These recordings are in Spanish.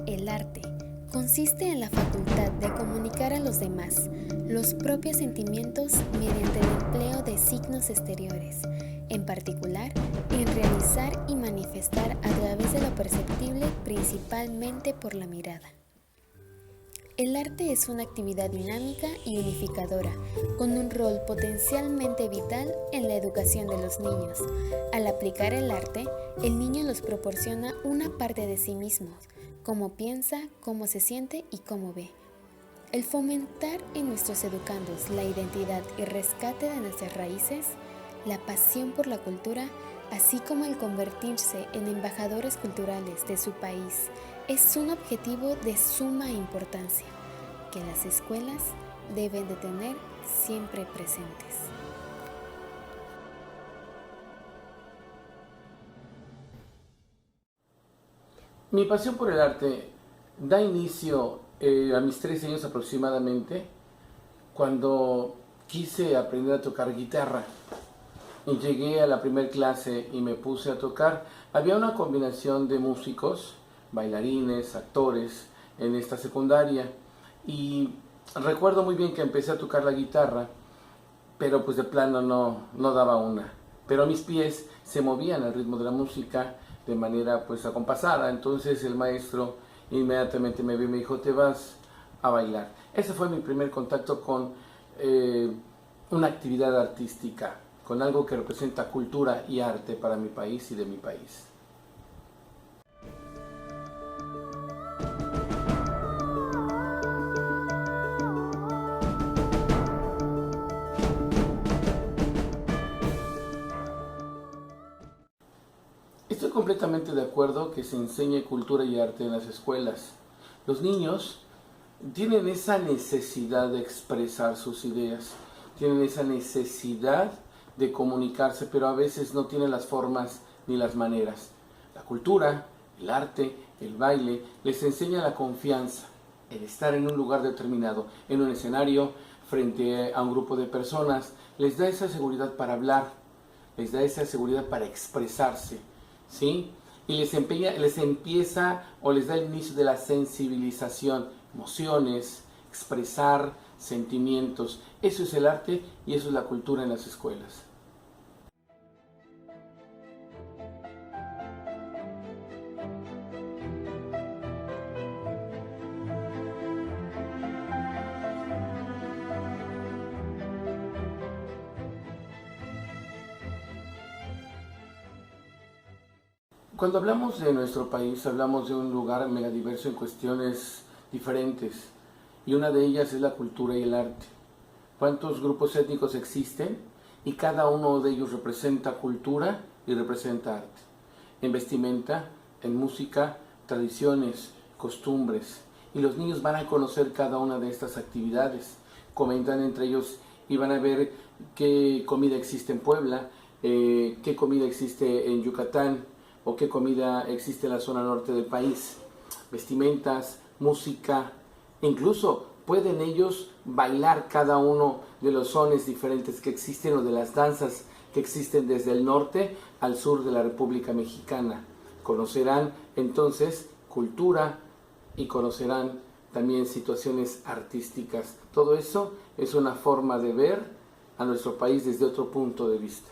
El arte consiste en la facultad de comunicar a los demás los propios sentimientos mediante el empleo de signos exteriores, en particular en realizar y manifestar a través de lo perceptible principalmente por la mirada. El arte es una actividad dinámica y unificadora, con un rol potencialmente vital en la educación de los niños. Al aplicar el arte, el niño nos proporciona una parte de sí mismo, cómo piensa, cómo se siente y cómo ve. El fomentar en nuestros educandos la identidad y rescate de nuestras raíces, la pasión por la cultura, así como el convertirse en embajadores culturales de su país, es un objetivo de suma importancia que las escuelas deben de tener siempre presentes. Mi pasión por el arte da inicio a mis 13 años aproximadamente, cuando quise aprender a tocar guitarra. Y llegué a la primera clase y me puse a tocar. Había una combinación de músicos, bailarines, actores en esta secundaria. Y recuerdo muy bien que empecé a tocar la guitarra, pero pues de plano no daba una. Pero mis pies se movían al ritmo de la música de manera pues acompasada. Entonces el maestro inmediatamente me vio y me dijo: te vas a bailar. Ese fue mi primer contacto con una actividad artística, con algo que representa cultura y arte para mi país y de mi país. Estoy completamente de acuerdo que se enseñe cultura y arte en las escuelas. Los niños tienen esa necesidad de expresar sus ideas, tienen esa necesidad de comunicarse, pero a veces no tienen las formas ni las maneras. La cultura, el arte, el baile, les enseña la confianza, el estar en un lugar determinado, en un escenario, frente a un grupo de personas, les da esa seguridad para hablar, les da esa seguridad para expresarse, ¿sí? Y les empieza o les da el inicio de la sensibilización, emociones, expresar sentimientos. Eso es el arte y eso es la cultura en las escuelas. Cuando hablamos de nuestro país, hablamos de un lugar megadiverso en cuestiones diferentes, y una de ellas es la cultura y el arte. ¿Cuántos grupos étnicos existen? Y cada uno de ellos representa cultura y representa arte. En vestimenta, en música, tradiciones, costumbres. Y los niños van a conocer cada una de estas actividades. Comentan entre ellos y van a ver qué comida existe en Puebla, qué comida existe en Yucatán, o qué comida existe en la zona norte del país. Vestimentas, música, incluso pueden ellos bailar cada uno de los sones diferentes que existen o de las danzas que existen desde el norte al sur de la República Mexicana. Conocerán entonces cultura y conocerán también situaciones artísticas. Todo eso es una forma de ver a nuestro país desde otro punto de vista.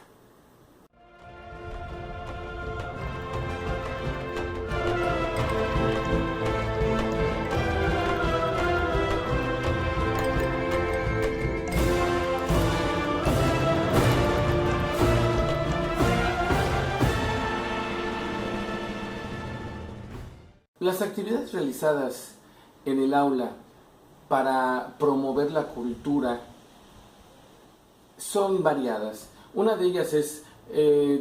Las actividades realizadas en el aula para promover la cultura son variadas. Una de ellas es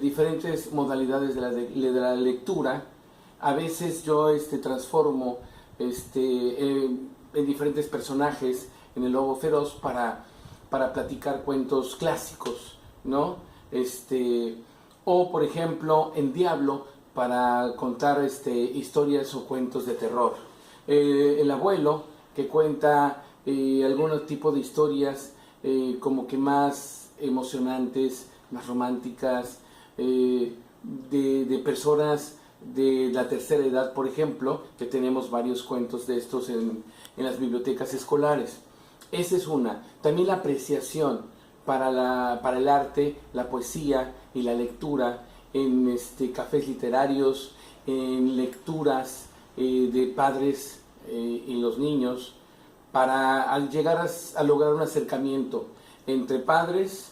diferentes modalidades de la lectura. A veces yo transformo en diferentes personajes en el lobo feroz para platicar cuentos clásicos, ¿no? O por ejemplo en Diablo, para contar historias o cuentos de terror. El abuelo, que cuenta algún tipo de historias como que más emocionantes, más románticas, de personas de la tercera edad, por ejemplo, que tenemos varios cuentos de estos en las bibliotecas escolares. Esa es una. También la apreciación para el arte, la poesía y la lectura en cafés literarios, en lecturas de padres y los niños, para llegar a lograr un acercamiento entre padres,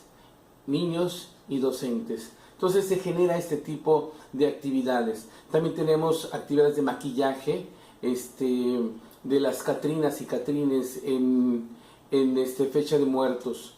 niños y docentes. Entonces se genera este tipo de actividades. También tenemos actividades de maquillaje, de las Catrinas y Catrines en fecha de muertos.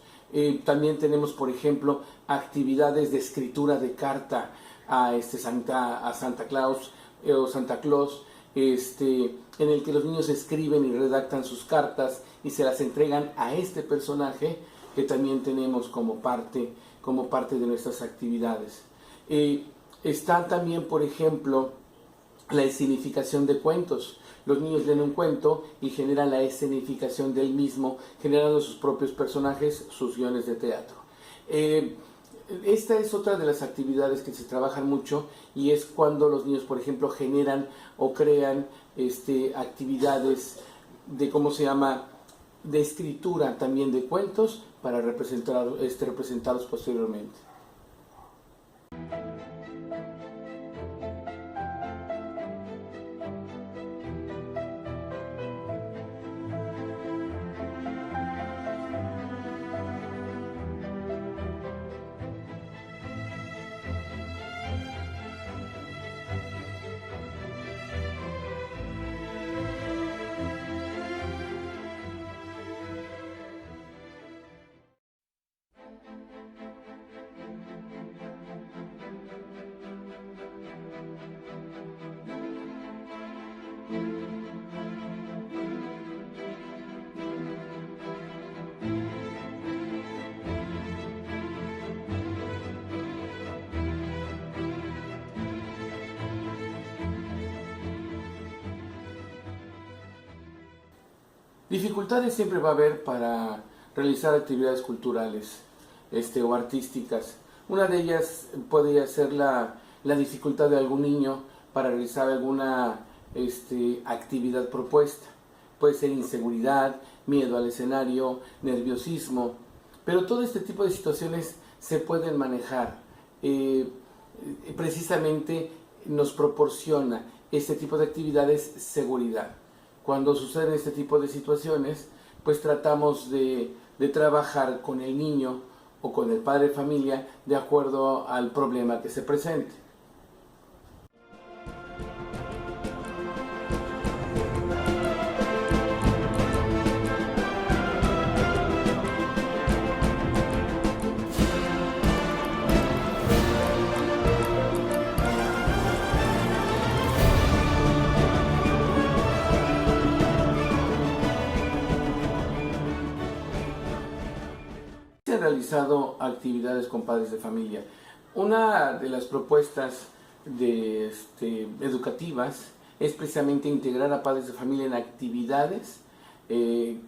También tenemos, por ejemplo, actividades de escritura de carta a Santa Claus o Santa Claus, en el que los niños escriben y redactan sus cartas y se las entregan a este personaje, que también tenemos como parte de nuestras actividades. Está también, por ejemplo, la escenificación de cuentos. Los niños leen un cuento y generan la escenificación del mismo, generando sus propios personajes, sus guiones de teatro. Esta es otra de las actividades que se trabajan mucho, y es cuando los niños, por ejemplo, generan o crean actividades de escritura también de cuentos para representarlos posteriormente. Dificultades siempre va a haber para realizar actividades culturales o artísticas. Una de ellas podría ser la dificultad de algún niño para realizar alguna actividad propuesta. Puede ser inseguridad, miedo al escenario, nerviosismo, pero todo este tipo de situaciones se pueden manejar. Precisamente nos proporciona este tipo de actividades seguridad. Cuando suceden este tipo de situaciones, pues tratamos de trabajar con el niño o con el padre de familia de acuerdo al problema que se presente. Se han realizado actividades con padres de familia. Una de las propuestas educativas es precisamente integrar a padres de familia en actividades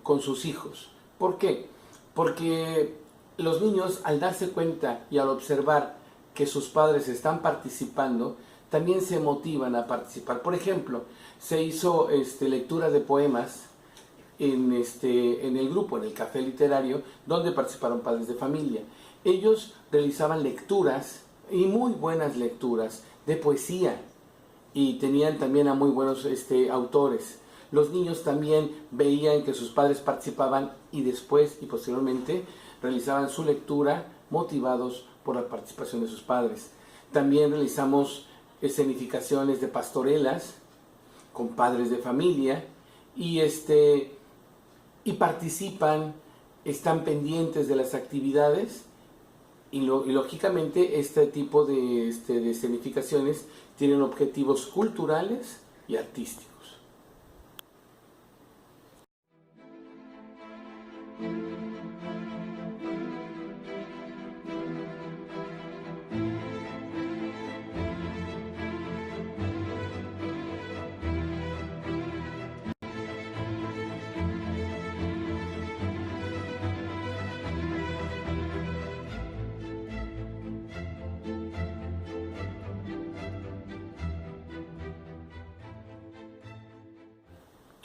con sus hijos. ¿Por qué? Porque los niños, al darse cuenta y al observar que sus padres están participando, también se motivan a participar. Por ejemplo, se hizo lectura de poemas en el grupo, en el café literario, donde participaron padres de familia. Ellos realizaban lecturas, y muy buenas lecturas, de poesía, y tenían también a muy buenos autores. Los niños también veían que sus padres participaban y después y posteriormente realizaban su lectura motivados por la participación de sus padres. También realizamos escenificaciones de pastorelas con padres de familia, y participan, están pendientes de las actividades, y lógicamente este tipo de escenificaciones tienen objetivos culturales y artísticos.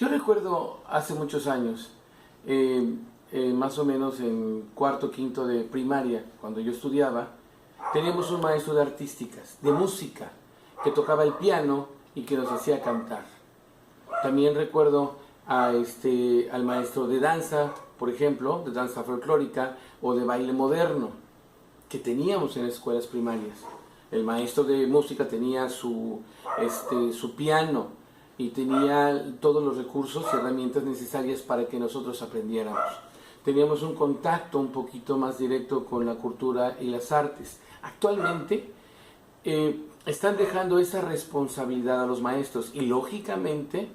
Yo recuerdo hace muchos años, más o menos en cuarto, quinto de primaria, cuando yo estudiaba, teníamos un maestro de artísticas, de música, que tocaba el piano y que nos hacía cantar. También recuerdo al maestro de danza, por ejemplo, de danza folclórica o de baile moderno, que teníamos en escuelas primarias. El maestro de música tenía su piano y tenía todos los recursos y herramientas necesarias para que nosotros aprendiéramos. Teníamos un contacto un poquito más directo con la cultura y las artes. Actualmente están dejando esa responsabilidad a los maestros y lógicamente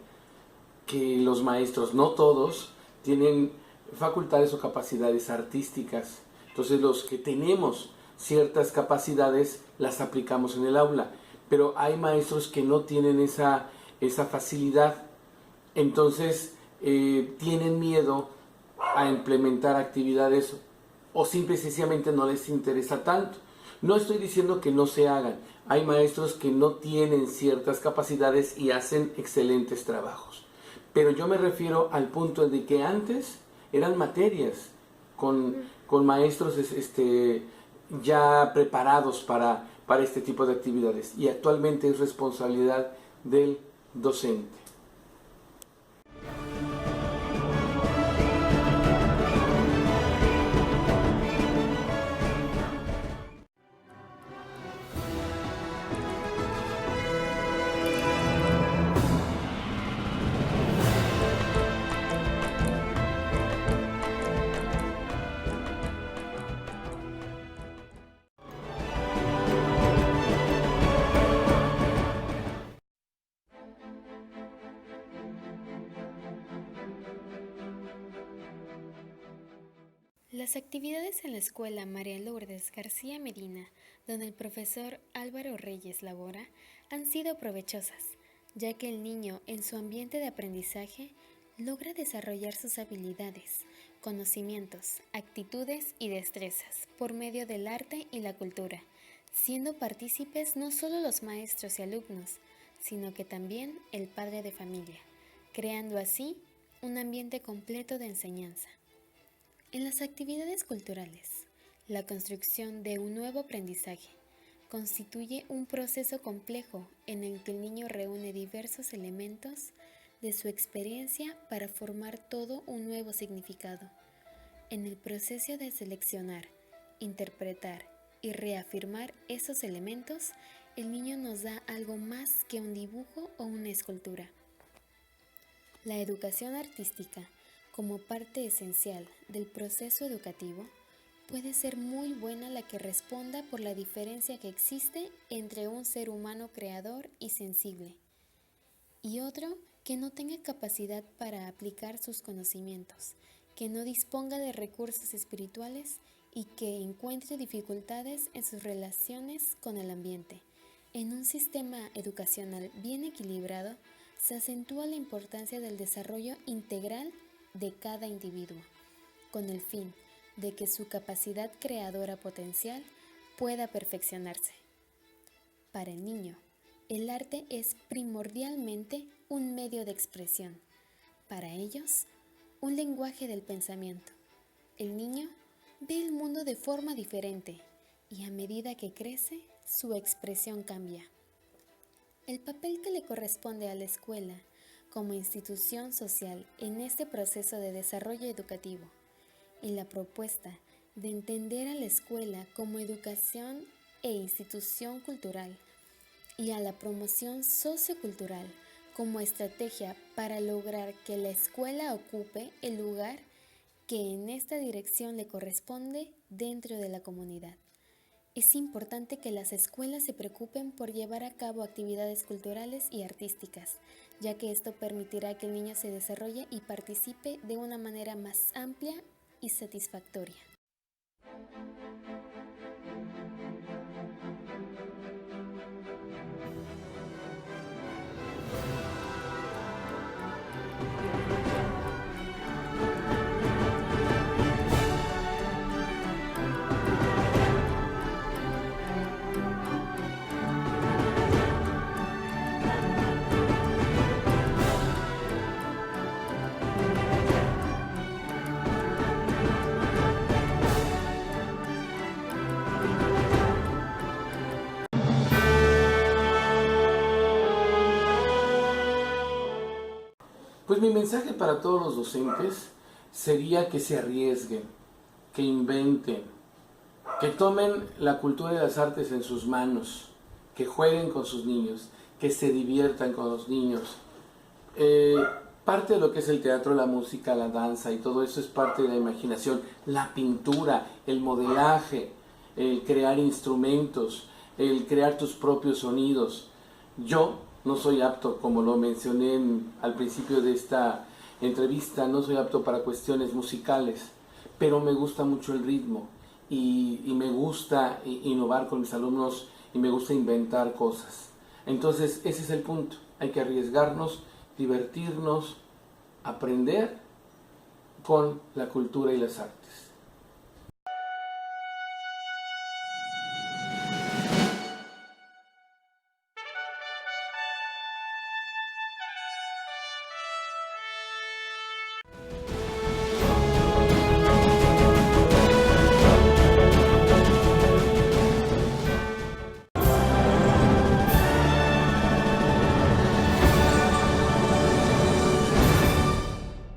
que los maestros, no todos, tienen facultades o capacidades artísticas. Entonces los que tenemos ciertas capacidades las aplicamos en el aula, pero hay maestros que no tienen esa facilidad, entonces tienen miedo a implementar actividades o simple y sencillamente no les interesa tanto. No estoy diciendo que no se hagan, hay maestros que no tienen ciertas capacidades y hacen excelentes trabajos, pero yo me refiero al punto de que antes eran materias con maestros ya preparados para este tipo de actividades y actualmente es responsabilidad del docente. Las actividades en la escuela María Lourdes García Medina, donde el profesor Álvaro Reyes labora, han sido provechosas, ya que el niño en su ambiente de aprendizaje logra desarrollar sus habilidades, conocimientos, actitudes y destrezas por medio del arte y la cultura, siendo partícipes no solo los maestros y alumnos, sino que también el padre de familia, creando así un ambiente completo de enseñanza. En las actividades culturales, la construcción de un nuevo aprendizaje constituye un proceso complejo en el que el niño reúne diversos elementos de su experiencia para formar todo un nuevo significado. En el proceso de seleccionar, interpretar y reafirmar esos elementos, el niño nos da algo más que un dibujo o una escultura. La educación artística, como parte esencial del proceso educativo, puede ser muy buena la que responda por la diferencia que existe entre un ser humano creador y sensible, y otro que no tenga capacidad para aplicar sus conocimientos, que no disponga de recursos espirituales y que encuentre dificultades en sus relaciones con el ambiente. En un sistema educacional bien equilibrado, se acentúa la importancia del desarrollo integral de cada individuo, con el fin de que su capacidad creadora potencial pueda perfeccionarse. Para el niño, el arte es primordialmente un medio de expresión. Para ellos, un lenguaje del pensamiento. El niño ve el mundo de forma diferente y a medida que crece, su expresión cambia. El papel que le corresponde a la escuela como institución social en este proceso de desarrollo educativo y la propuesta de entender a la escuela como educación e institución cultural y a la promoción sociocultural como estrategia para lograr que la escuela ocupe el lugar que en esta dirección le corresponde dentro de la comunidad. Es importante que las escuelas se preocupen por llevar a cabo actividades culturales y artísticas, ya que esto permitirá que el niño se desarrolle y participe de una manera más amplia y satisfactoria. Pues mi mensaje para todos los docentes sería que se arriesguen, que inventen, que tomen la cultura y las artes en sus manos, que jueguen con sus niños, que se diviertan con los niños. Parte de lo que es el teatro, la música, la danza y todo eso es parte de la imaginación. La pintura, el modelaje, el crear instrumentos, el crear tus propios sonidos. Yo no soy apto, como lo mencioné al principio de esta entrevista, no soy apto para cuestiones musicales, pero me gusta mucho el ritmo y me gusta innovar con mis alumnos y me gusta inventar cosas. Entonces ese es el punto, hay que arriesgarnos, divertirnos, aprender con la cultura y las artes.